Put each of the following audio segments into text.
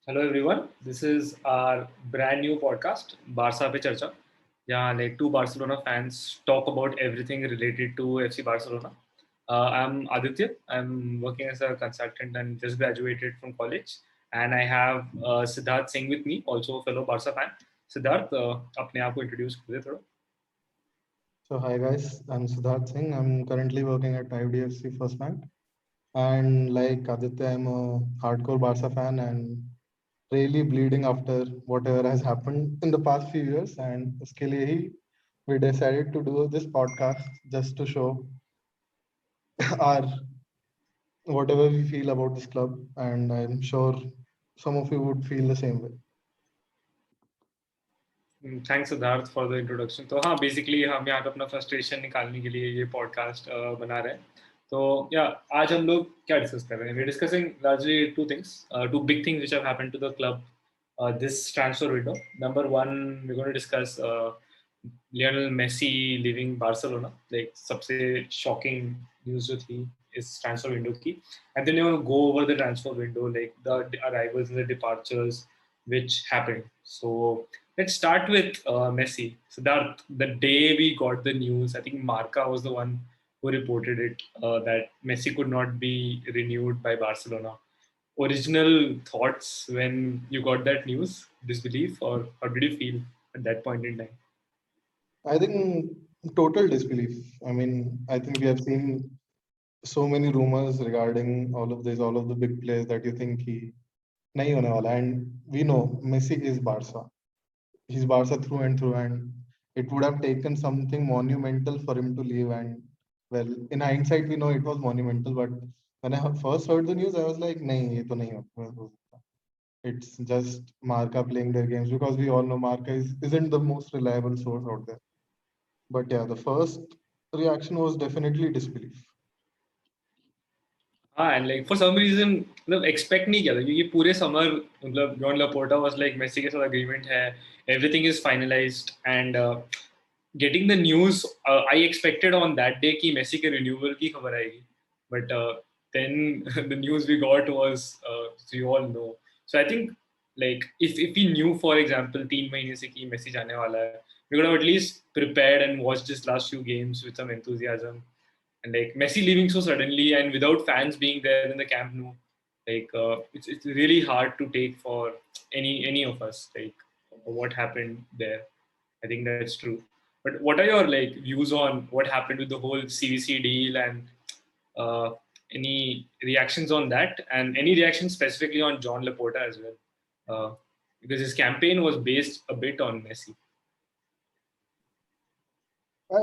Hello everyone. This is our brand new podcast, Barca पे चर्चा, जहाँ like two Barcelona fans talk about everything related to FC Barcelona. I'm Aditya. I'm working as a consultant and just graduated from college. And I have Siddharth Singh with me, also a fellow Barca fan. Siddharth, अपने आप को introduce कर दे थोड़ा. So hi guys, I'm Siddharth Singh. I'm currently working at IFDFC First Bank. And like Aditya, I'm a hardcore Barca fan and really bleeding after whatever has happened in the past few years. And उसके लिए ही we decided to do this podcast just to show our whatever we feel about this club. And I'm sure some of you would feel the same way. Thanks Siddharth for the introduction. तो हाँ, basically हम यहाँ पे अपना frustration निकालने के लिए ये पॉडकास्ट बना रहे हैं. तो या आज हम लोग क्या डिस्कस कर रहे हैं? We discussing largely two things, two big things which have happened to the club this transfer window. Number one, we going to discuss Lionel Messi leaving Barcelona. Like सबसे शॉकिंग न्यूज़ जो थी इस transfer window की. And then we go over the transfer window, like the arrivals and the departures which happened. So let's start with Messi. Siddharth, the day we got the news, I think Marca was the one who reported it, that Messi could not be renewed by Barcelona. Original thoughts when you got that news? Disbelief, or how did you feel at that point in time? I think total disbelief. I mean, I think we have seen so many rumors regarding all of this, all of the big players that you think he नहीं होने वाला. And we know Messi is Barca. He's Barca through and through, and it would have taken something monumental for him to leave. And well, in hindsight, we know it was monumental. But when I first heard the news, I was like, नहीं ये तो नहीं हो सकता. It's just Marca playing their games because we all know Marca isn't the most reliable source out there. But yeah, the first reaction was definitely disbelief. हाँ, and like for some reason मतलब expect नहीं किया था, क्योंकि पूरे summer मतलब Joan Laporta was like Messi के साथ agreement है, everything is finalized, and getting the news, I expected on that day कि मेसी के renewal की खबर आएगी, but then the news we got was, you all know. So I think like if we knew, for example, 3 महीने से कि Messi जाने वाला है, we could have at least prepared and watched this last few games with some enthusiasm. And like Messi leaving so suddenly and without fans being there in the Camp Nou, like it's really hard to take for any of us, like what happened there. I think that's true. But what are your like views on what happened with the whole CVC deal, and uh, any reactions on that, and any reactions specifically on John Laporta as well, because his campaign was based a bit on Messi. I,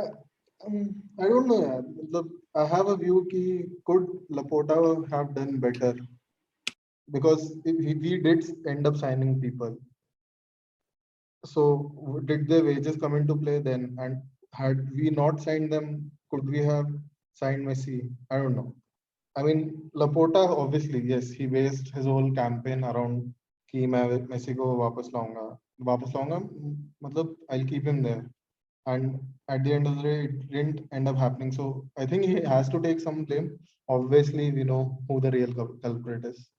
I don't know. यार. मतलब, I have a view कि could Laporta have done better because we did end up signing people. So did their wages come into play then? And had we not signed them, could we have signed Messi? I don't know. I mean, Laporta obviously, yes, he based his whole campaign around कि मैं Messi को वापस लाऊंगा मतलब I'll keep him there. And at the end of the day, it didn't end up happening. So I think he has to take some blame. Obviously, we know who the real culprit is.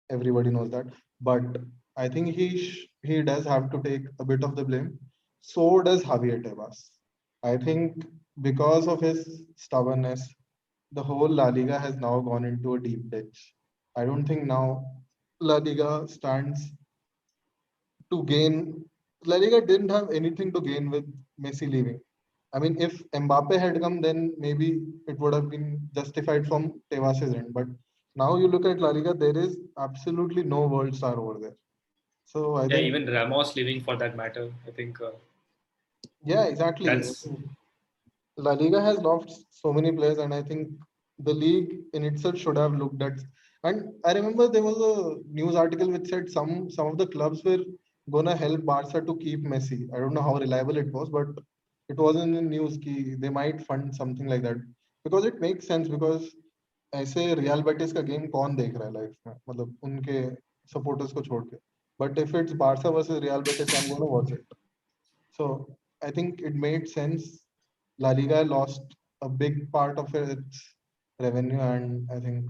Everybody knows that. But I think he does have to take a bit of the blame. So does Javier Tebas. I think because of his stubbornness, the whole La Liga has now gone into a deep ditch. I don't think now La Liga stands to gain. La Liga didn't have anything to gain with Messi leaving. I mean, if Mbappe had come, then maybe it would have been justified from Tebas's end. But now you look at La Liga, there is absolutely no world star over there. So I Yeah, think, even Ramos leaving for that matter. I think yeah, exactly. I that's think La Liga has lost so many players, and I think the league in itself should have looked at. And I remember there was a news article which said some of the clubs were gonna help Barca to keep Messi. I don't know how reliable it was, but it was in the news कि they might fund something like that because it makes sense because ऐसे real Betis का game कौन देख रहा है life में मतलब उनके सपोर्टर्स को छोड़ के but if it's Barça versus real Betis I am gonna watch it so I think it made sense. La Liga lost a big part of its revenue, and I think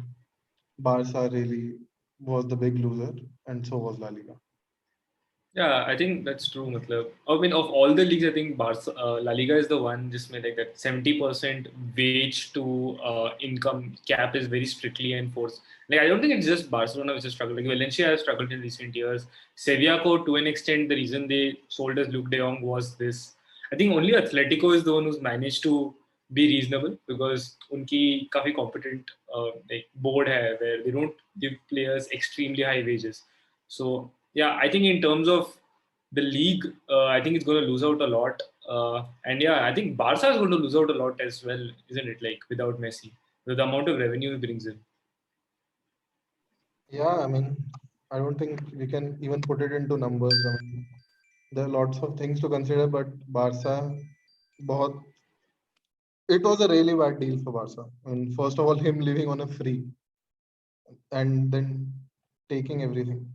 Barca really was the big loser, and so was La Liga. Yeah, I think that's true. Matlab, I mean, of all the leagues, I think Barca, La Liga is the one just made like that 70% wage to income cap is very strictly enforced. Like, I don't think it's just Barcelona which has struggled. Like, Valencia has struggled in recent years. Sevilla, to an extent, the reason they sold us Luke de Jong was this. I think only Atletico is the one who's managed to be reasonable because unki काफी competent like board hai where they don't give players extremely high wages. So yeah, I think in terms of the league, I think it's going to lose out a lot. And yeah, I think Barca is going to lose out a lot as well, isn't it? Like without Messi, with the amount of revenue he brings in. Yeah, I mean, I don't think we can even put it into numbers. I mean, there are lots of things to consider, but Barca, बहुत, it was a really bad deal for Barca. I mean, first of all, him living on a free and then taking everything.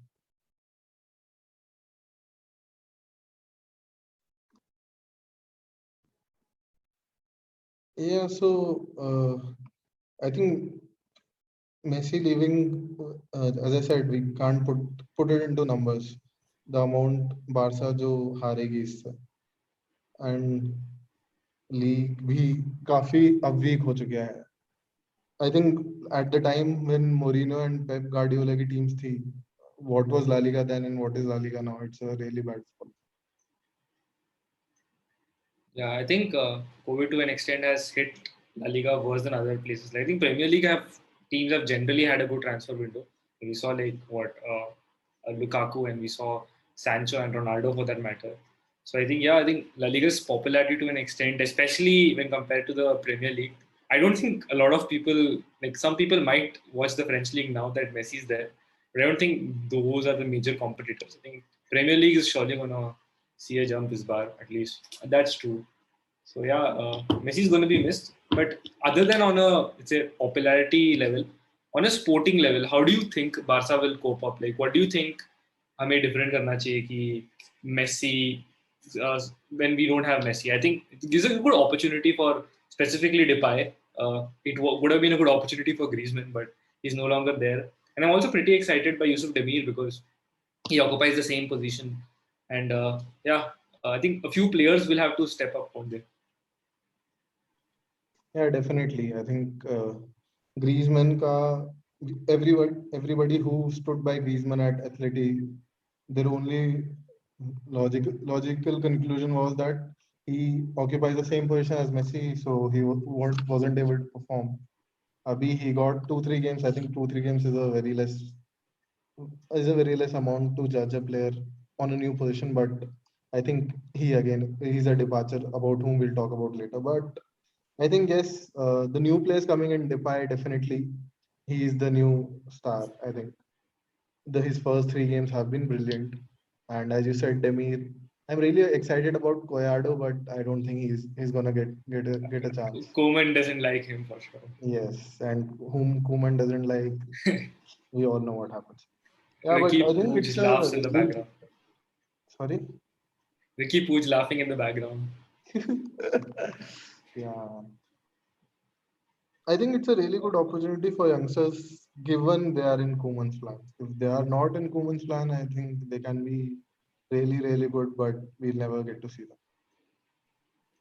Yeah, so I think Messi leaving, as I said, we can't put it into numbers. The amount Barca जो हारेगी इससे and league भी काफी अब week हो चुके हैं. I think at the time when Mourinho and Pep Guardiola की teams थी, what was La Liga then and what is La Liga now? It's a really bad fall. Yeah, I think COVID to an extent has hit La Liga worse than other places. Like, I think Premier League have teams have generally had a good transfer window. We saw like what Lukaku and we saw Sancho and Ronaldo for that matter. So I think I think La Liga's popularity to an extent, especially when compared to the Premier League. I don't think a lot of people like some people might watch the French league now that Messi's there, but I don't think those are the major competitors. I think Premier League is surely gonna see a jump this bar at least. That's true. So yeah, Messi is going to be missed. But other than on a it's a popularity level, on a sporting level, how do you think Barca will cope up? Like, what do you think हमें different करना चाहिए कि Messi when we don't have Messi? I think it gives a good opportunity for specifically Depay. Would have been a good opportunity for Griezmann, but he's no longer there. And I'm also pretty excited by Yusuf Demir because he occupies the same position. And I think a few players will have to step up on there. Yeah, definitely. I think Griezmann ka everybody who stood by Griezmann at Atleti, their only logical conclusion was that he occupies the same position as Messi, so he wasn't able to perform. Abhi he got 2-3 games. I think 2-3 games is a very less amount to judge a player on a new position. But I think he's a departure about whom we'll talk about later. But I think yes, the new players coming in Depay definitely he is the new star. I think his first 3 games have been brilliant, and as you said, Demir. I'm really excited about Collado, but I don't think he's gonna get a chance. Koeman doesn't like him for sure. Yes, and whom Koeman doesn't like, we all know what happens. Yeah, but I Ricky think Puig it's a laughs in the really background. sorry. Ricky Puig laughing in the background. Yeah, I think it's a really good opportunity for youngsters given they are in Koeman's plan. If they are not in Koeman's plan, I think they can be really, really good, but we'll never get to see them.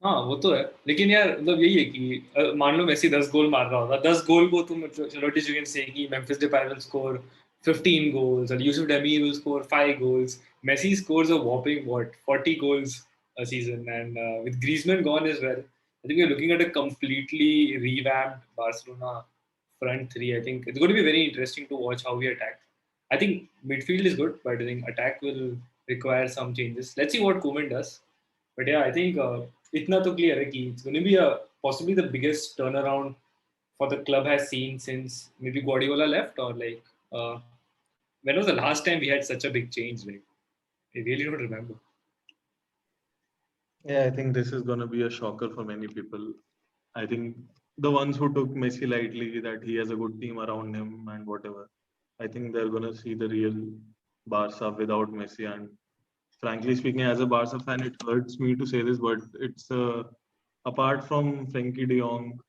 हाँ वो तो है लेकिन यार मतलब यही है कि मान लो मेसी 10 गोल मार रहा होगा 10 गोल को तुम चलो यू कैन से कि Memphis Depay will score 15 goals and Yusuf Demi will score 5 goals. Messi scores a whopping what 40 goals a season and with Griezmann gone as well I think we're looking at a completely revamped Barcelona front three. I think it's going to be very interesting to watch how we attack. I think midfield is good, but I think attack will require some changes. Let's see what Koeman does. But yeah, I think itna to clear hai ki it's going to be a possibly the biggest turnaround for the club has seen since maybe Guardiola left or like when was the last time we had such a big change? Like I really don't remember. Yeah, I think this is going to be a shocker for many people. I think the ones who took Messi lightly, that he has a good team around him and whatever, I think they're going to see the real Barca without Messi. And frankly speaking, as a Barca fan, it hurts me to say this, but it's apart from Frankie De Jong,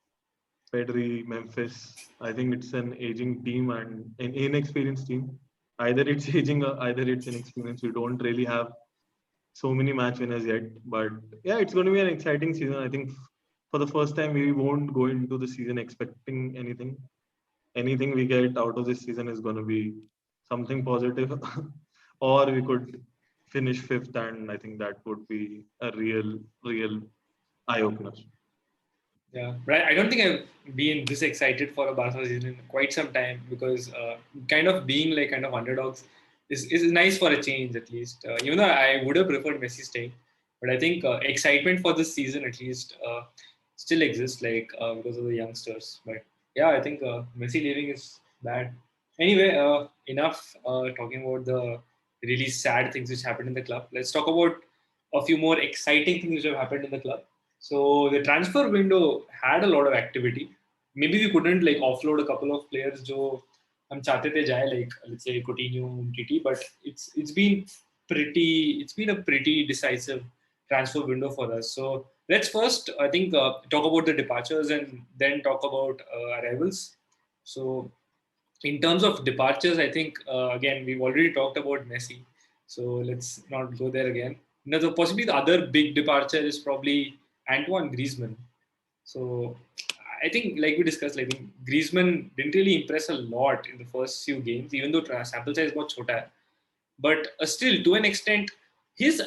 Pedri, Memphis, I think it's an aging team and an inexperienced team. either it's aging or either it's inexperience. We don't really have so many match winners yet. But yeah, it's going to be an exciting season. I think for the first time, we won't go into the season expecting anything. Anything we get out of this season is going to be something positive, or we could finish fifth, and I think that would be a real eye opener. Yeah, right. I don't think I've been this excited for a Barca season in quite some time because kind of being like kind of underdogs is nice for a change at least. Even though I would have preferred Messi staying, but I think excitement for this season at least still exists like because of the youngsters. But yeah, I think Messi leaving is bad. Anyway, enough talking about the really sad things which happened in the club. Let's talk about a few more exciting things which have happened in the club. So the transfer window had a lot of activity. Maybe we couldn't like offload a couple of players जो हम चाहते थे जाए like let's say Coutinho, Umtiti, but it's been a pretty decisive transfer window for us. So let's first I think talk about the departures and then talk about arrivals. So in terms of departures, I think again we've already talked about Messi, so let's not go there again. Now, possibly the other big departure is probably Antoine Griezmann. So I think, like we discussed, like Griezmann didn't really impress a lot in the first few games, even though sample size was chota hai. But still, to an extent, his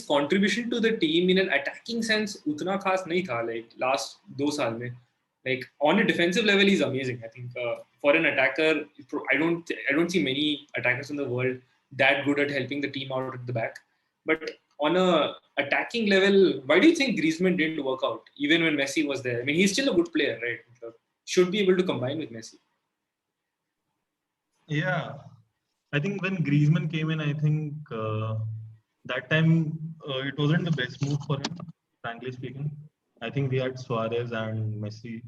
contribution to the team in an attacking sense उतना खास नहीं था like last 2 साल में. Like on a defensive level, he's amazing. I think for an attacker, I don't see many attackers in the world that good at helping the team out at the back. But on a attacking level, why do you think Griezmann didn't work out even when Messi was there? I mean, he's still a good player, right? Should be able to combine with Messi. Yeah, I think when Griezmann came in, I think that time it wasn't the best move for him, frankly speaking. I think we had Suarez and Messi,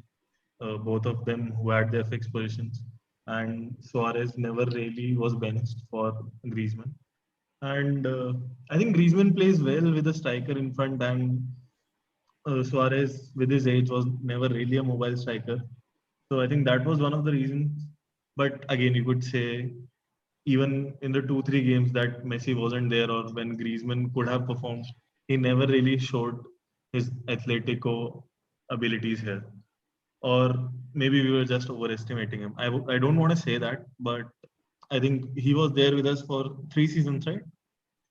both of them who had their fixed positions, and Suarez never really was benched for Griezmann. And I think Griezmann plays well with a striker in front, and Suarez, with his age, was never really a mobile striker. So I think that was one of the reasons. But again, you could say even in the 2-3 games that Messi wasn't there or when Griezmann could have performed, he never really showed his Atletico abilities here. Or maybe we were just overestimating him. I don't want to say that, but I think he was there with us for 3 seasons, right?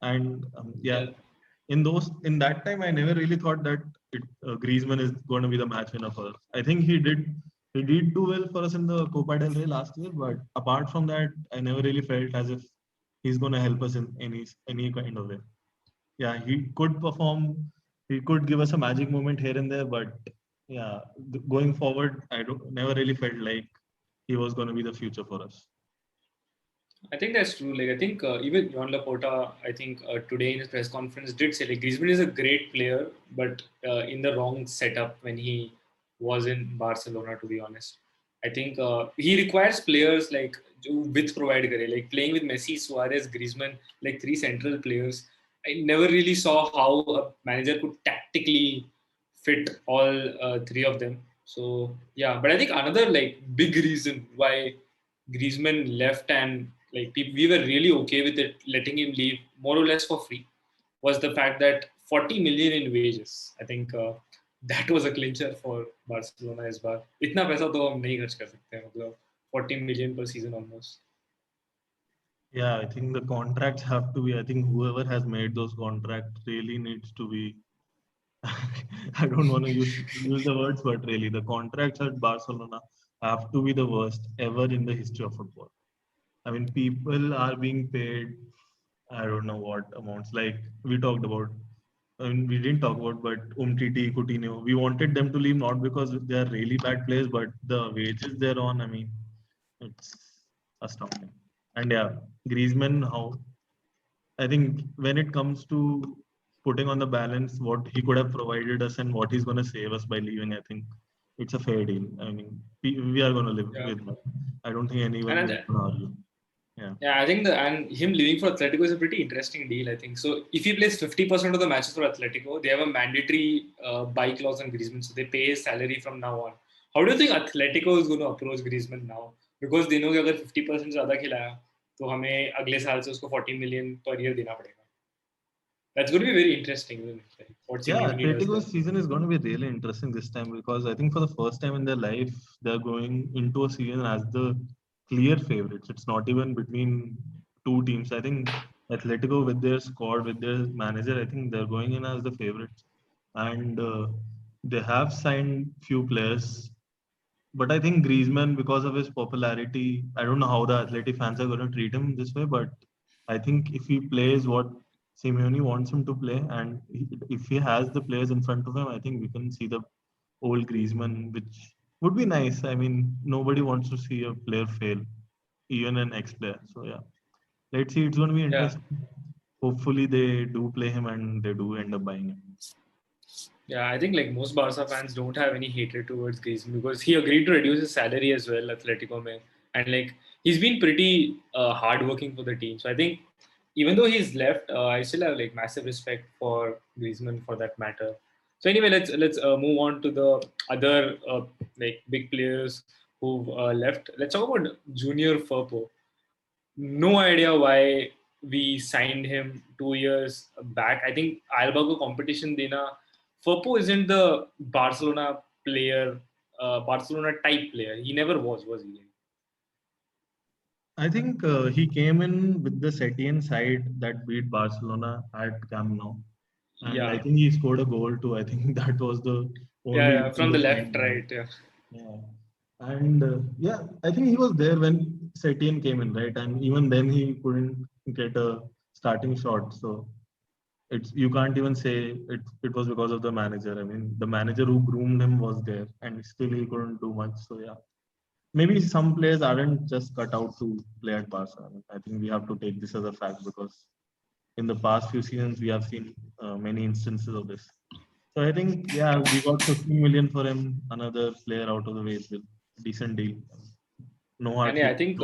And yeah, Yeah. in that time, I never really thought that Griezmann is going to be the match winner for us. I think he did do well for us in the Copa del Rey last year, but apart from that, I never really felt as if he's going to help us in any kind of way. Yeah, he could perform, he could give us a magic moment here and there, but yeah, going forward, I don't never really felt like he was going to be the future for us. I think that's true. Like I think even John Laporta, I think today in his press conference did say like Griezmann is a great player, but in the wrong setup when he was in Barcelona. To be honest, I think he requires players like जो width provide करे, like playing with Messi, Suarez, Griezmann, like three central players. I never really saw how a manager could tactically fit all three of them. So yeah, but I think another like big reason why Griezmann left and like we were really okay with it letting him leave more or less for free was the fact that 40 million in wages. I think that was a clincher for Barcelona as well. इतना पैसा तो हम नहीं खर्च कर सकते हैं मतलब 40 million per season almost. Yeah, I think the contracts have to be. I think whoever has made those contracts really needs to be. I don't want to use the words, but really, the contracts at Barcelona have to be the worst ever in the history of football. I mean, people are being paid. I don't know what amounts. Like we talked about. I mean, we didn't talk about, but Umtiti, Coutinho. We wanted them to leave not because they are really bad players, but the wages they're on. I mean, it's astounding. And yeah, Griezmann, how I think when it comes to putting on the balance what he could have provided us and what he's going to save us by leaving, I think it's a fair deal. I mean, we are going to live Yeah, with that. I don't think anyone and is going to argue. Yeah. yeah, I think and him leaving for Atletico is a pretty interesting deal. I think so. If he plays 50% of the matches for Atletico, they have a mandatory buy clause on Griezmann, so they pay his salary from now on. How do you think Atletico is going to approach Griezmann now? Because they know कि अगर 50% ज़्यादा खिलाया, तो हमें अगले साल से उसको 40 million per year देना पड़ेगा. That's going to be very interesting, isn't it? Like, what Yeah, Simeone does there. Atletico's season is going to be really interesting this time because I think for the first time in their life, they're going into a season as the clear favorites. It's not even between two teams. I think Atletico, with their squad, with their manager, I think they're going in as the favorites. And they have signed few players. But I think Griezmann, because of his popularity, I don't know how the Athletic fans are going to treat him this way, but I think if he plays what Simeone wants him to play, and if he has the players in front of him, I think we can see the old Griezmann, which would be nice. I mean, nobody wants to see a player fail, even an ex-player. So yeah, let's see. It's going to be Yeah. interesting. Hopefully, they do play him and they do end up buying him. Yeah, I think like most Barca fans don't have any hatred towards Griezmann because he agreed to reduce his salary as well, Atletico mein, and like he's been pretty hardworking for the team. So I think even though he's left, I still have like massive respect for Griezmann for that matter. So anyway, let's move on to the other like big players who've left. Let's talk about Junior Firpo. No idea why we signed him 2 years back. I think Alba को competition देना. Firpo isn't the Barcelona player, Barcelona type player. He never was he? I think he came in with the Setien side that beat Barcelona at Camp Nou. And I Yeah, think he scored a goal too. I think that was the yeah, only yeah. reason From the to left, sign him. right. Yeah, Yeah. And yeah, I think he was there when Setien came in, right? And even then he couldn't get a starting shot. So it's you can't even say it was because of the manager. I mean, the manager who groomed him was there, and still he couldn't do much. So yeah, maybe some players aren't just cut out to play at Barca. I think we have to take this as a fact because in the past few seasons we have seen many instances of this. So I think yeah, we got 15 million for him, another player out of the way, with decent deal. No hard and yeah, I feelings.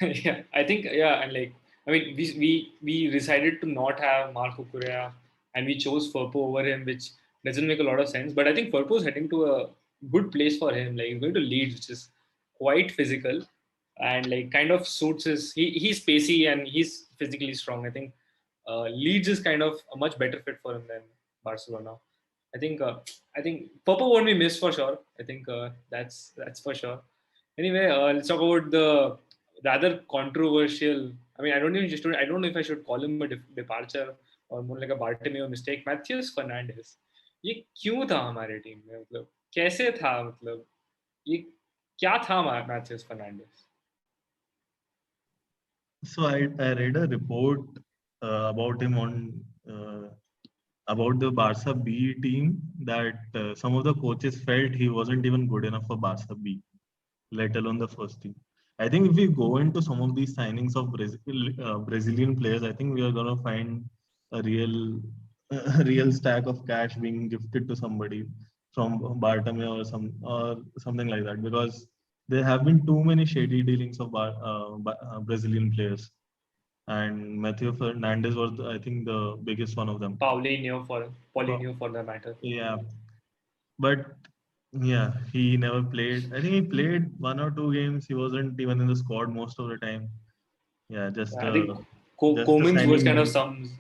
think yeah, I think yeah, and like I mean, we decided to not have Marco Correa, and we chose Firpo over him, which doesn't make a lot of sense. But I think Firpo is heading to a good place for him. Like he's going to Leeds, which is quite physical, and like kind of suits his. He's pacey and he's physically strong. I think Leeds is kind of a much better fit for him than Barcelona. I think Firpo won't be missed for sure. I think that's for sure. Anyway, let's talk about the rather controversial. I mean, I don't know if I should call him a departure or more like a Bartomeu mistake. Matheus Fernandes. ये क्यों था हमारे team में मतलब कैसे था मतलब ये क्या था Matheus Fernandes So I read a report about him on about the Barca B team that some of the coaches felt he wasn't even good enough for Barca B, let alone the first team. I think if we go into some of these signings of Brazilian players, I think we are going to find a a real stack of cash being gifted to somebody from Bartomeu or something like that because there have been too many shady dealings of Brazilian players, and Matthew Fernandez was, I think, the biggest one of them. Paulinho for the matter. Yeah, but yeah, he never played. I think he played one or two games. He wasn't even in the squad most of the time. Yeah, Yeah, I think just a Koeman's words signing kind of money. sums.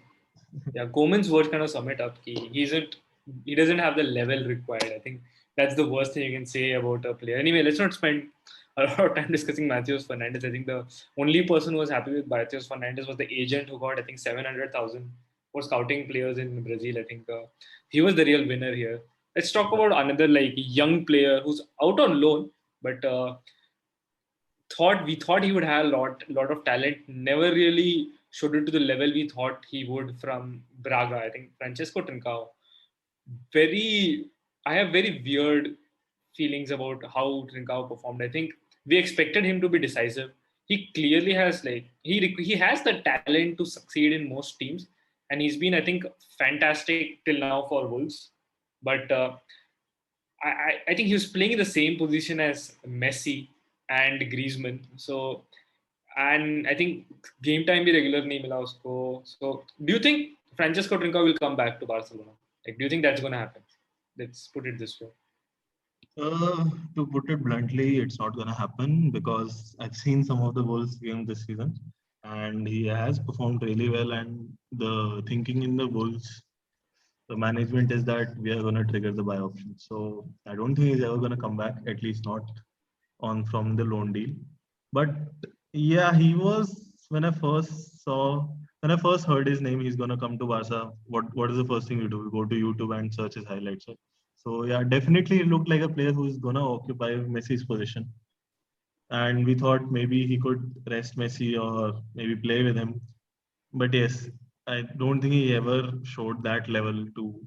Yeah, Koeman's words kind of sum it up. He doesn't have the level required. I think that's the worst thing you can say about a player. Anyway, let's not spend a lot of time discussing Matheus Fernandes. I think the only person who was happy with Matheus Fernandes was the agent who got I think 700,000 for scouting players in Brazil. I think he was the real winner here. Let's talk about another like young player who's out on loan, but thought he would have a lot of talent. Never really showed it to the level we thought he would from Braga. I think Francesco Trincao. Very, I have very weird feelings about how Trincao performed. I think we expected him to be decisive. He clearly has like he has the talent to succeed in most teams, and he's been I think fantastic till now for Wolves. But I think he was playing in the same position as Messi and Griezmann. So, and I think game time भी regular नहीं मिला उसको. So, do you think Francesco Trinca will come back to Barcelona? Like, do you think that's going to happen? Let's put it this way. To put it bluntly, it's not gonna happen because I've seen some of the Wolves games this season, and he has performed really well. And the thinking in the Wolves, the management is that we are gonna trigger the buy option. So I don't think he's ever gonna come back, at least not on from the loan deal. But yeah, he was when I first heard his name, he's gonna come to Barca. What is the first thing you do? You go to YouTube and search his highlights. Right? So yeah, definitely he looked like a player who's gonna occupy Messi's position. And we thought maybe he could rest Messi or maybe play with him. But yes, I don't think he ever showed that level to.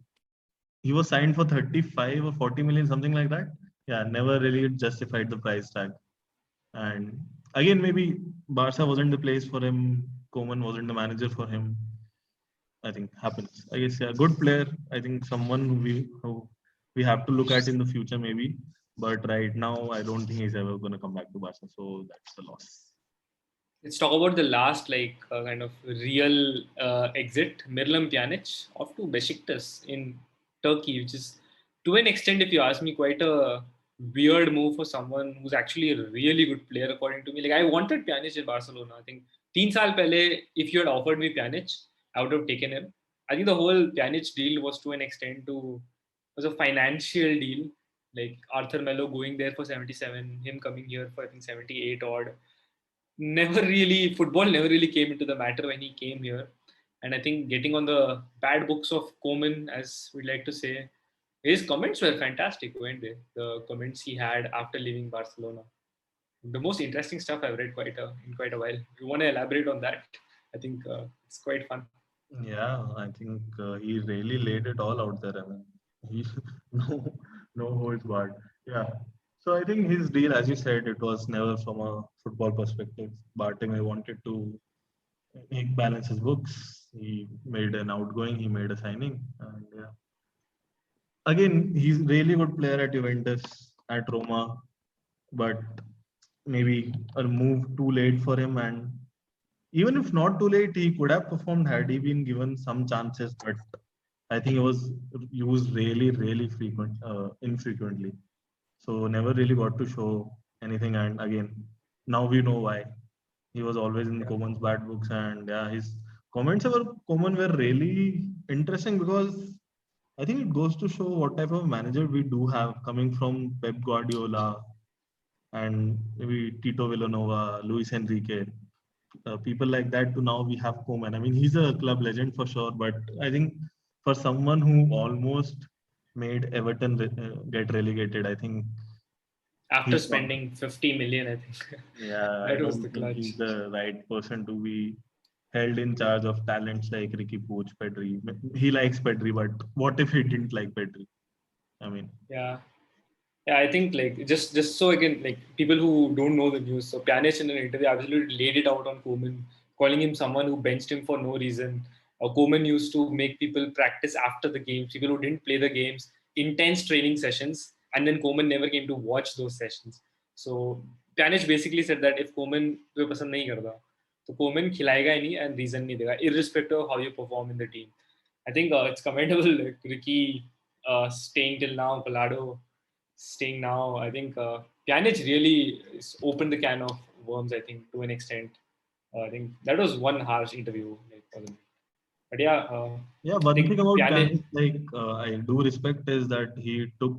He was signed for 35 or 40 million, something like that. Yeah, never really justified the price tag. And again, maybe Barca wasn't the place for him. Koeman wasn't the manager for him. I think happens. I guess yeah, good player. I think someone who we have to look at in the future maybe. But right now, I don't think he's ever going to come back to Barca. So that's a loss. Let's talk about the last kind of real exit, Miralem Pjanic off to Besiktas in Turkey, which is to an extent, if you ask me, quite a weird move for someone who's actually a really good player according to me. Like I wanted Pjanic in Barcelona. I think 3 saal pehle, if you had offered me Pjanic, I would have taken him. I think the whole Pjanic deal was to an extent was a financial deal. Like Arthur Melo going there for 77, him coming here for I think 78 odd, never really football never really came into the matter when he came here. And I think getting on the bad books of Koeman, as we like to say, his comments were fantastic, weren't they? The comments he had after leaving Barcelona. The most interesting stuff I've read in quite a while. If you want to elaborate on that, I think it's quite fun. Yeah, I think he really laid it all out there. I mean, he no no holds barred. Yeah. So I think his deal, as you said, it was never from a football perspective. Bartomeu wanted to he balance his books. He made an outgoing. He made a signing, and yeah. Again, he's really good player at Juventus, at Roma, but maybe a move too late for him. And even if not too late, he could have performed had he been given some chances. But I think he was used really, really infrequently. So never really got to show anything. And again, now we know why. He was always in Yeah. Koeman's bad books, and yeah, his comments about Koeman were really interesting because I think it goes to show what type of manager we do have coming from Pep Guardiola and maybe Tito Villanova, Luis Enrique, people like that. To now we have Koeman. I mean, he's a club legend for sure, but I think for someone who almost made Everton get relegated, I think After he's not. spending 50 million, I think Yeah, I that was don't the think clutch. he's the right person to be held in charge of talents like Ricky Puig, Pedri. He likes Pedri, but what if he didn't like Pedri? I mean, Yeah. Yeah, I think like just so again like people who don't know the news. So Pjanic in an interview absolutely laid it out on Koeman, calling him someone who benched him for no reason. Koeman used to make people practice after the games. People who didn't play the games, intense training sessions, and then Koeman never came to watch those sessions. So Pjanic basically said that if Koeman तुम्हें पसंद नहीं करता, तो Koeman खिलाएगा ही नहीं and reason नहीं देगा, irrespective of how you perform in the team. I think it's commendable like Ricky staying till now, Collado staying now. I think Pjanic really opened the can of worms. I think to an extent. I think that was one harsh interview. Like, for them. But yeah, yeah, I one think thing about Pjanic. Pjanic, like I do respect is that he took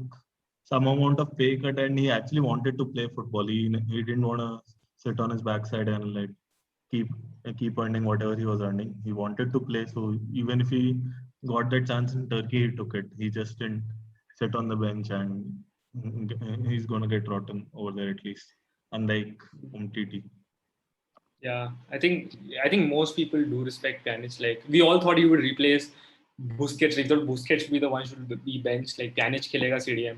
some amount of pay cut and he actually wanted to play football. He didn't want to sit on his backside and like keep keep earning whatever he was earning. He wanted to play, so even if he got that chance in Turkey, he took it. He just didn't sit on the bench and he's gonna get rotten over there at least. Unlike Umtiti. Yeah, I think most people do respect Pjanic. Like we all thought he would replace Busquets. We thought Busquets should be the one should be benched. Like Pjanic खेलेगा CDM,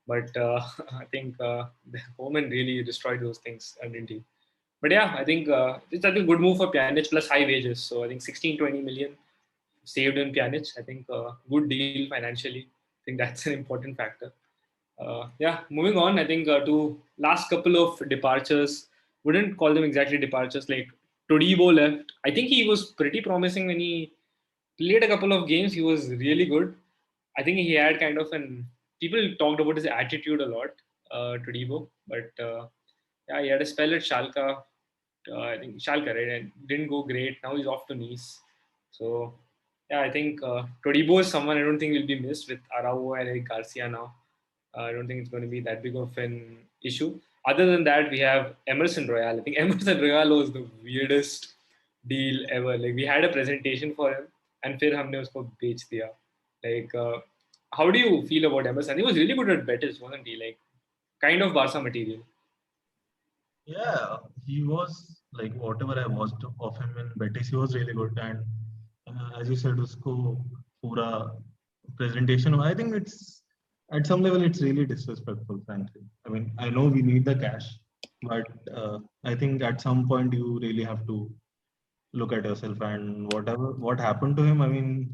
but I think Koeman really destroyed those things, didn't he? But yeah, I think it's a good move for Pjanic plus high wages. So I think 16-20 million saved in Pjanic. I think good deal financially. I think that's an important factor. Yeah, moving on. I think to last couple of departures. Wouldn't call them exactly departures. Like Todibo left. I think he was pretty promising when he played a couple of games. He was really good. I think he had kind of an people talked about his attitude a lot, Todibo, but yeah, he had a spell at Schalke. I think Schalke, right? And didn't go great. Now he's off to Nice. So yeah, I think Todibo is someone I don't think will be missed with Araujo and Eric Garcia now. I don't think it's going to be that big of an issue. Other than that, we have Emerson Royale. I think Emerson Royale was the weirdest deal ever. Like we had a presentation for him, and फिर हमने उसको बेच दिया. Like, how do you feel about Emerson? He was really good at Betis, wasn't he? Like, kind of Barca material. Yeah, he was like whatever I watched of him in Betis, he was really good. And as you said, usko pura presentation. I think it's at some level it's really disrespectful, frankly. I mean, I know we need the cash, but I think at some point you really have to look at yourself and what happened to him. I mean,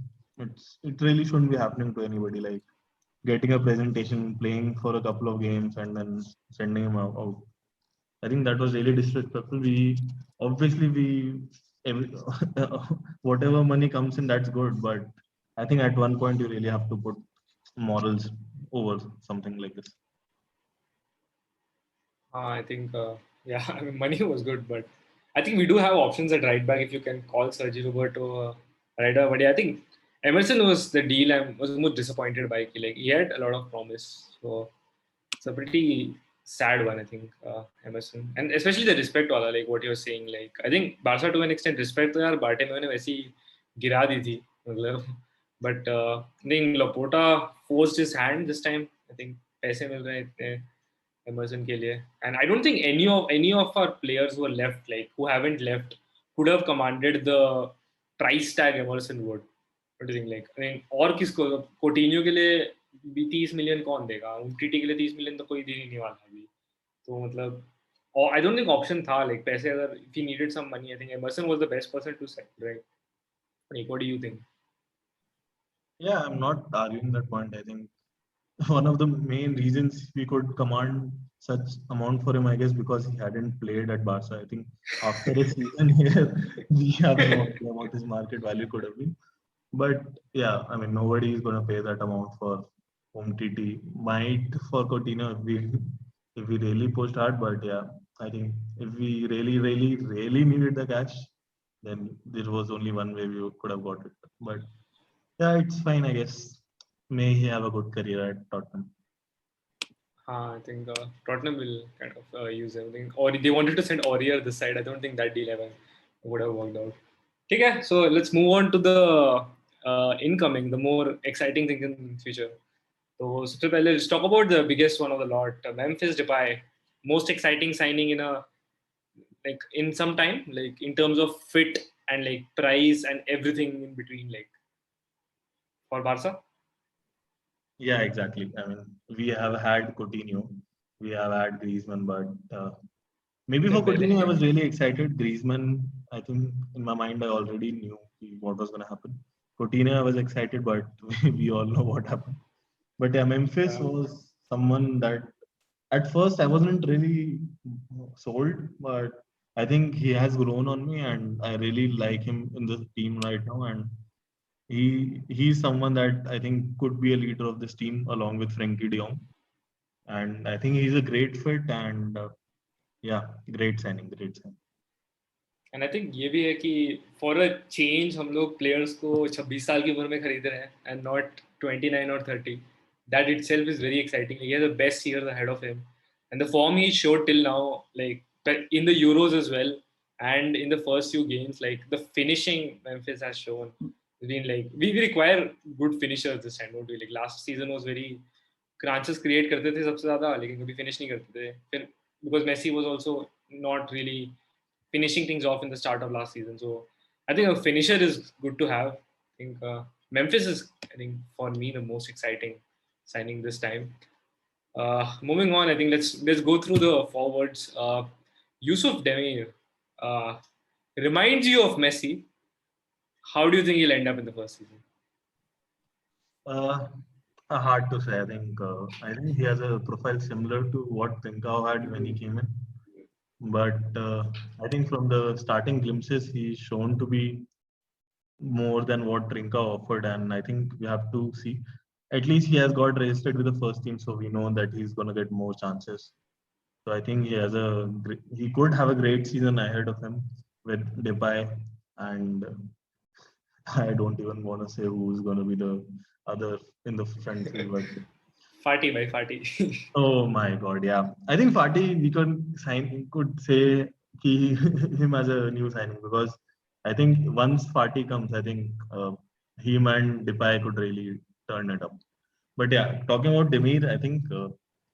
it really shouldn't be happening to anybody. Like getting a presentation, playing for a couple of games, and then sending him out. I think that was really disrespectful. We obviously every, whatever money comes in, that's good. But I think at one point you really have to put morals over something like this. I think, yeah, I mean, money was good, but I think we do have options at right back if you can call Sergi Roberto right back. But yeah, I think Emerson was the deal I was most disappointed by. Like he had a lot of promise, so it's a pretty sad one, I think, Emerson, and especially the respect wala, like what you're saying. Like I think Barca to an extent respect तो यार बाटे में उन्हें वैसी गिरा दी थी मतलब, but I think Laporta forced his hand this time. I think पैसे मिल रहे हैं इतने Emerson के लिए, and I don't think any of our players who are left, like who haven't left, could have commanded the price tag Emerson would. What do you think? Like, I mean, और किसको कोटिन्यो के लिए भी 30 million कौन देगा? Umtiti के लिए 30 million तो कोई दे ही नहीं वाला अभी. तो मतलब, और I don't think option था, like पैसे अगर if he needed some money, I think Emerson was the best person to sell, right? Like, what do you think? Yeah, I'm not arguing that point. I think one of the main reasons we could command such amount for him, I guess, because he hadn't played at Barca. I think after a season here, we have no idea what his market value could have been. But yeah, I mean, nobody is going to pay that amount for TT. Might for Coutinho if we really pushed hard. But yeah, I think if we really needed the cash, then there was only one way we could have got it. But yeah, it's fine, I guess. May he have a good career at Tottenham. I think Tottenham will kind of use everything. Or they wanted to send Aurier this side. I don't think that deal ever would have worked out. Okay, so let's move on to the incoming, the more exciting thing in the future. So, let's talk about the biggest one of the lot, Memphis Depay. Most exciting signing in a like in some time, like in terms of fit and like price and everything in between, like for Barca. Yeah, exactly. I mean, we have had Coutinho, we have had Griezmann, but maybe for Coutinho, I was really excited. Griezmann, I think in my mind, I already knew what was going to happen. Coutinho, I was excited, but we all know what happened. But yeah, Memphis was someone that at first I wasn't really sold, but I think he has grown on me, and I really like him in the team right now. And he's someone that I think could be a leader of this team along with Frankie De Jong. And I think he's a great fit, and yeah, great signing. And I think ये भी है कि for a change हम लोग players को 26 साल की उम्र में खरीद रहे हैं एंड नॉट 29 और 30. That itself is very exciting. He has the best year ahead of him and the form he showed till now, like in the Euros as well and in the first few games, like the finishing Memphis has shown has been like we require good finishers this time, don't we? Like last season was very chances create करते थे सबसे ज़्यादा, लेकिन कभी finish नहीं करते थे फिर, because Messi was also not really finishing things off in the start of last season. So I think a finisher is good to have. I think Memphis is, I think, for me the most exciting signing this time. Moving on, I think let's go through the forwards. Yusuf Demir reminds you of Messi. How do you think he'll end up in the first season? Hard to say. I think he has a profile similar to what Trincao had when he came in. But I think from the starting glimpses, he's shown to be more than what Trincao offered, and I think we have to see. at least he has got registered with the first team, so we know that he's gonna get more chances. So I think he could have a great season ahead of him with Depay, and I don't even want to say who's gonna be the other in the front field, but Fati by Fati. oh my God, yeah. I think Fati, could say he, him as a new signing, because I think once Fati comes, I think him and Depay could really turn it up. But yeah, talking about Demir, I think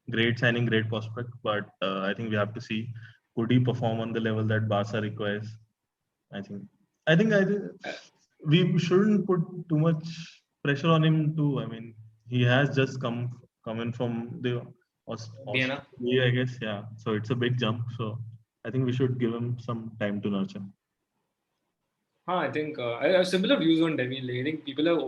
great signing, great prospect, but I think we have to see, could he perform on the level that Barca requires? I think, I think we shouldn't put too much pressure on him too. I mean, he has just come in from the Vienna. Australia, I guess. Yeah, so it's a big jump. So I think we should give him some time to nurture. I think I have similar views on Demi. I think people have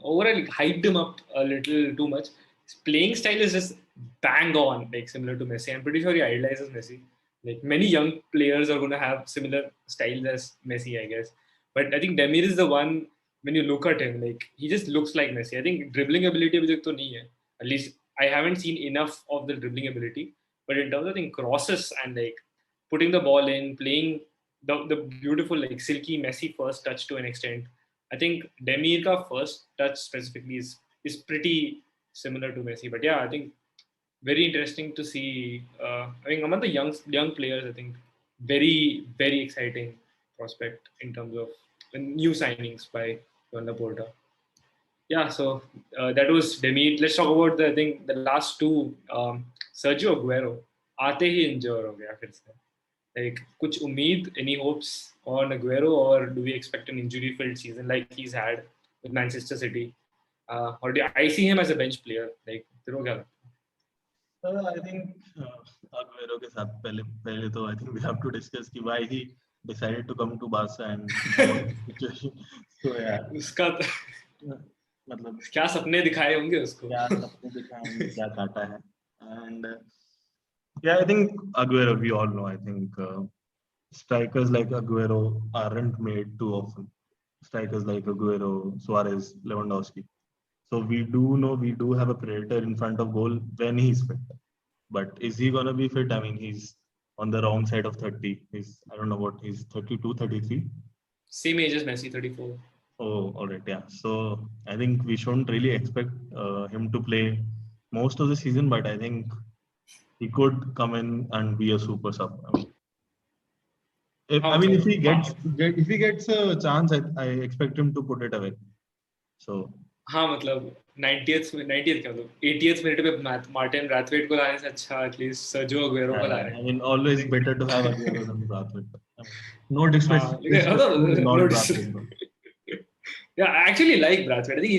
hyped him up a little too much. His playing style is just bang on, like similar to Messi. I'm pretty sure he idolizes Messi. Like many young players are going to have similar styles as Messi, I guess. But I think Demir is the one. When you look at him, like he just looks like Messi. I think dribbling ability अभी तक तो नहीं है. At least I haven't seen enough of the dribbling ability. But in terms of crosses and like putting the ball in, playing the beautiful like silky Messi first touch to an extent. I think Demir ka first touch specifically is pretty similar to Messi. But yeah, I think very interesting to see. I mean, among the young players, I think very exciting prospect in terms of new signings by Joan Laporta. Yeah, so that was Demi. Let's talk about I think the last two. Sergio Aguero आते ही इंजर हो गया फिर से. Like कुछ उम्मीद, any hopes on Aguero, or do we expect an injury-filled season like he's had with Manchester City? I see him as a bench player. Like तेरे को क्या लगता है? I think Aguero के साथ पहले तो I think we have to discuss कि why he decided to come to Barca and what the situation. So yeah. उसका मतलब क्या सपने दिखाए होंगे उसको? क्या सपने दिखाए होंगे, क्या काटा है, and yeah, I think Aguero, we all know, I think strikers like Aguero aren't made too often. Strikers like Aguero, Suarez, Lewandowski. So we do know we do have a predator in front of goal when he's fit. But is he gonna be fit? I mean, he's on the wrong side of 30. I don't know what he's 32, 33. Same age as Messi, 34. Oh, all right, yeah. So I think we shouldn't really expect him to play most of the season, but I think he could come in and be a super sub. I mean, if he gets a chance, I expect him to put it away. So हाँ मतलब 90th क्या मतलब 80th minute पे Martin Brathwaite को लाने से अच्छा at least Sergio Aguero को ला रहे हैं. I mean, always better to have Aguero than Brathwaite. I mean, no disrespect to No Brathwaite. Yeah, I actually like Brathwaite. I think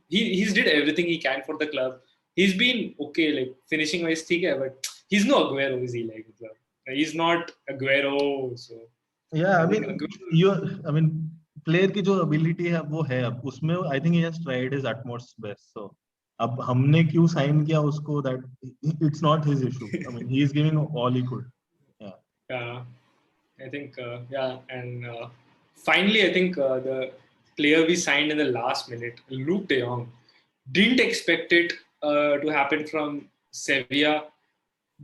he's did everything he can for the club. He's been okay, like finishing wise ठीक है, but he's no Aguero, is he? Like he's not Aguero, so Yeah, I mean, player की जो ability है वो है, अब उसमें I think he has tried his utmost best. So अब हमने क्यों sign किया उसको, that it's not his issue. I mean, he is giving all he could. Yeah, I think and finally I think the player we signed in the last minute, Luke De Jong, didn't expect it to happen from Sevilla.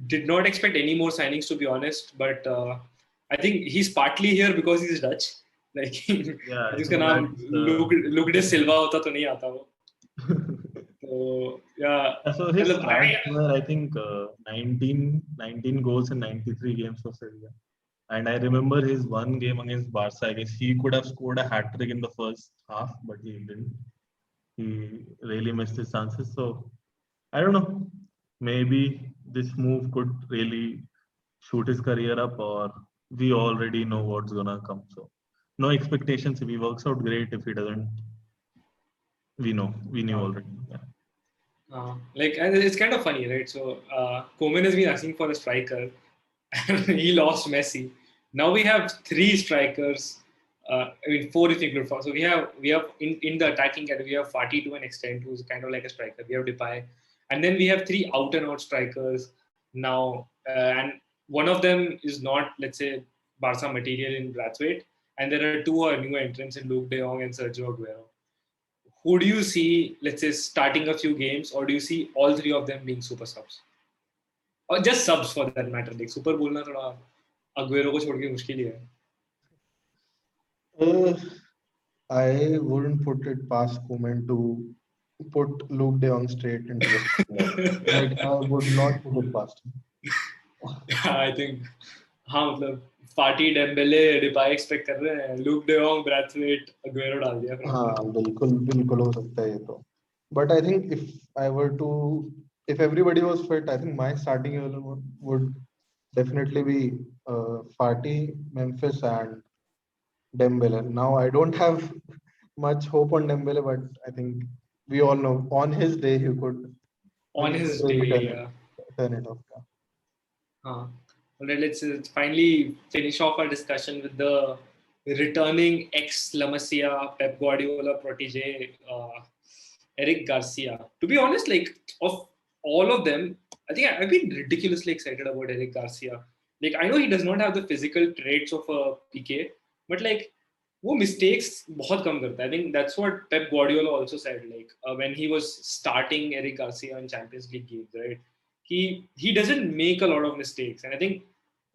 Did not expect any more signings, to be honest, but I think he's partly here because he's Dutch. Like Yeah, उसका नाम Luke de Silva होता तो नहीं आता वो. So yeah. So his stats were, I think, 19 goals in 93 games for Sevilla. And I remember his one game against Barca. I guess he could have scored a hat trick in the first half, but he didn't. He really missed his chances. So I don't know. Maybe this move could really shoot his career up, or we already know what's gonna come. So no expectations. If he works out, great. If he doesn't, we knew already. Yeah. Like, and it's kind of funny, right? So Koeman has been asking for a striker, and he lost Messi. Now we have three strikers. I mean, four if you include four. So we have in the attacking category, we have Fati to an extent, who's kind of like a striker. We have Depay, and then we have three out and out strikers now, and one of them is not, let's say, Barca material in Brathwaite, and there are two new entrants in Luke De Jong and Sergio Aguero. who do you see, let's say, starting a few games, or do you see all three of them being super subs? Or just subs for that matter. Like super बोलना थोड़ा Aguero को छोड़ के मुश्किल ही है. Uh, I wouldn't put it past Koeman to put Luke De Jong straight into the squad. Like I would not put it past him. I think हाँ मतलब फाटी डेम्बेले डिपाई एक्सपेक्ट कर रहे हैं, लूक डे जॉन्ग ब्रैथवेट अग्वेरो डाल दिया front में. हाँ बिल्कुल बिल्कुल हो सकता है ये तो. But I think if everybody was fit, I think my starting 11 would definitely be Fati, Memphis, and Dembele. Now I don't have much hope on Dembele, but I think we all know on his day on he could his really day. turn it off. Alright, let's finally finish off our discussion with the returning ex-La Masia Pep Guardiola protege, Eric Garcia. To be honest, like of all of them, I think I've been ridiculously excited about Eric Garcia. Like I know he does not have the physical traits of a PK, but like वो mistakes बहुत कम करता है. I think that's what Pep Guardiola also said. Like when he was starting Eric Garcia in Champions League games, right? He doesn't make a lot of mistakes, and I think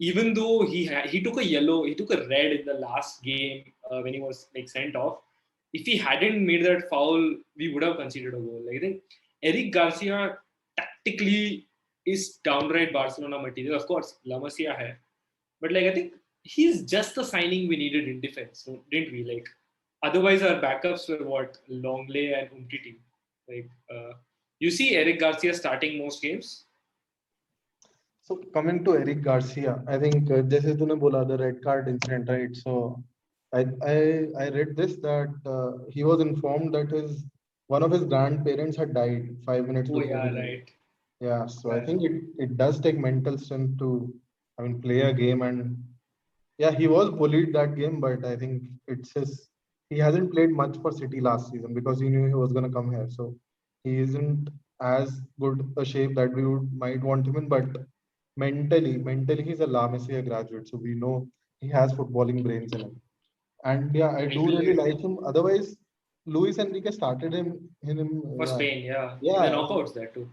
even though he took a yellow, he took a red in the last game when he was like sent off. If he hadn't made that foul, we would have conceded a goal. Like, I think Eric Garcia tactically is downright Barcelona material. Of course, La Masia hai, but like I think he's just the signing we needed in defense, didn't we? Like otherwise our backups were what Longley and Umtiti. Like you see Eric Garcia starting most games. So coming to Eric Garcia, I think जैसे तूने बोला the red card incident, right? So I read this that he was informed that one of his grandparents had died 5 minutes Oh before yeah, the game. right. Yeah, so I think it does take mental strength to, I mean, play a game. And yeah, he was bullied that game, but I think he hasn't played much for City last season because he knew he was gonna come here. So he isn't as good a shape that might want him in, but mentally he's a La Masia graduate, so we know he has footballing brains in him. And yeah, I do really like him. Otherwise, Luis Enrique started him. For Spain, yeah. In the Yeah, knockouts there too.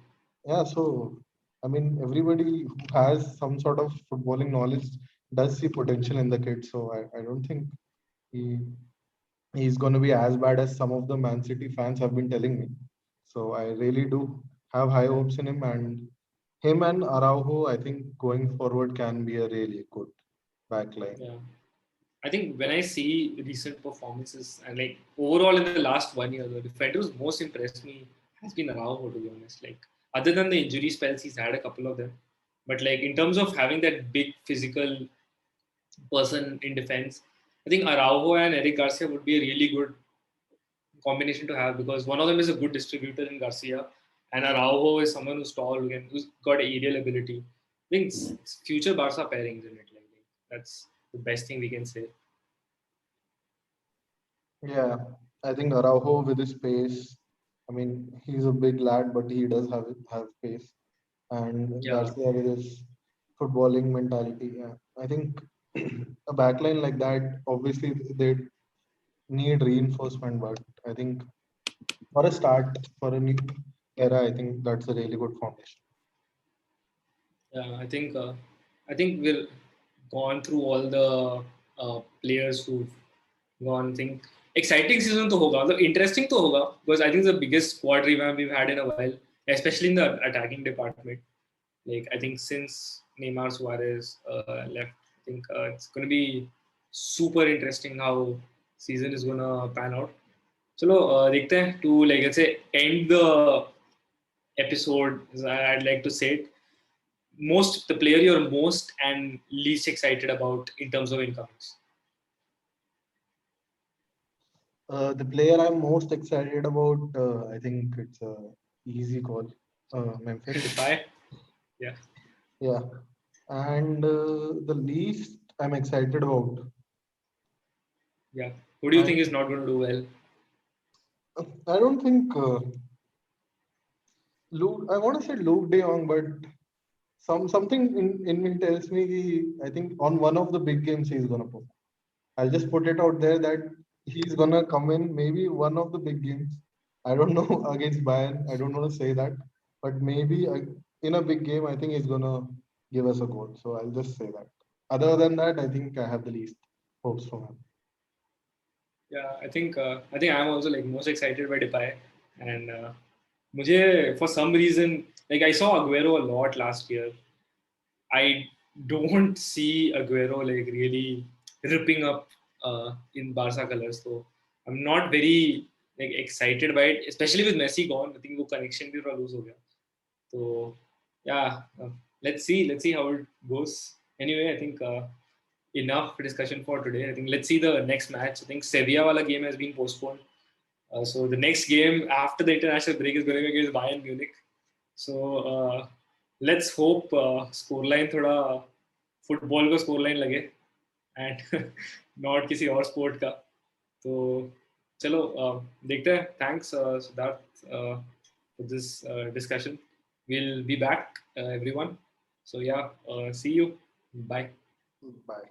yeah. So I mean, everybody who has some sort of footballing knowledge does see potential in the kid. So I don't think he he's going to be as bad as some of the Man City fans have been telling me. So I really do have high hopes in him, and him and Araujo, I think going forward can be a really good backline. Yeah. I think when I see recent performances and like overall in the last 1 year, the defender who's most impressed me has been Araujo, to be honest. Like other than the injury spells, he's had a couple of them. But like in terms of having that big physical person in defense, I think Araujo and Eric Garcia would be a really good combination to have because one of them is a good distributor in Garcia, and Araujo is someone who's tall, who's got aerial ability. I think it's future Barca pairings in it. Like that's the best thing we can say. Yeah, I think Araujo with his pace. I mean, he's a big lad, but he does have pace. And Yeah, Garcia with his footballing mentality. Yeah, I think a backline like that, obviously they need reinforcement, but I think for a start, for a new era, I think that's a really good foundation. yeah. I think we've gone through all the players who've gone. I think exciting season to hoga, मतलब interesting to hoga because I think it's the biggest squad revamp we've had in a while, especially in the attacking department. Like I think since Neymar Suarez left, I think it's going to be super interesting how season is going to pan out. चलो देखते हैं to like let's say end the episode. I'd like to say it. The player you're most and least excited about in terms of incomings. The player I'm most excited about, I think it's a easy call, Memphis. Depay, yeah, Yeah, and the least I'm excited about. yeah. Who do you I think is not going to do well? I don't think Luke. I want to say Luke De Jong, but something in me tells me I think on one of the big games he's gonna perform. I'll just put it out there that he's gonna come in maybe one of the big games. I don't know against Bayern. I don't want to say that, but maybe in a big game, I think he's gonna give us a goal. So I'll just say that. Other than that, I think I have the least hopes from him. Yeah, I think I'm also like most excited by Depay, and मुझे for some reason like I saw Aguero a lot last year. I don't see Aguero like really ripping up in Barca colors. So I'm not very like excited by it, especially with Messi gone. I think वो connection भी थोड़ा lose हो गया. So yeah, let's see how it goes. Anyway, I think enough discussion for today. I think let's see the next match. I think Sevilla wala game has been postponed. So the next game after the international break is going to be against Bayern Munich. So let's hope scoreline थोड़ा football को scoreline लगे and not किसी और sport का. तो चलो देखते हैं. Thanks Siddharth for this discussion. We'll be back everyone. So yeah, see you. Bye. Bye.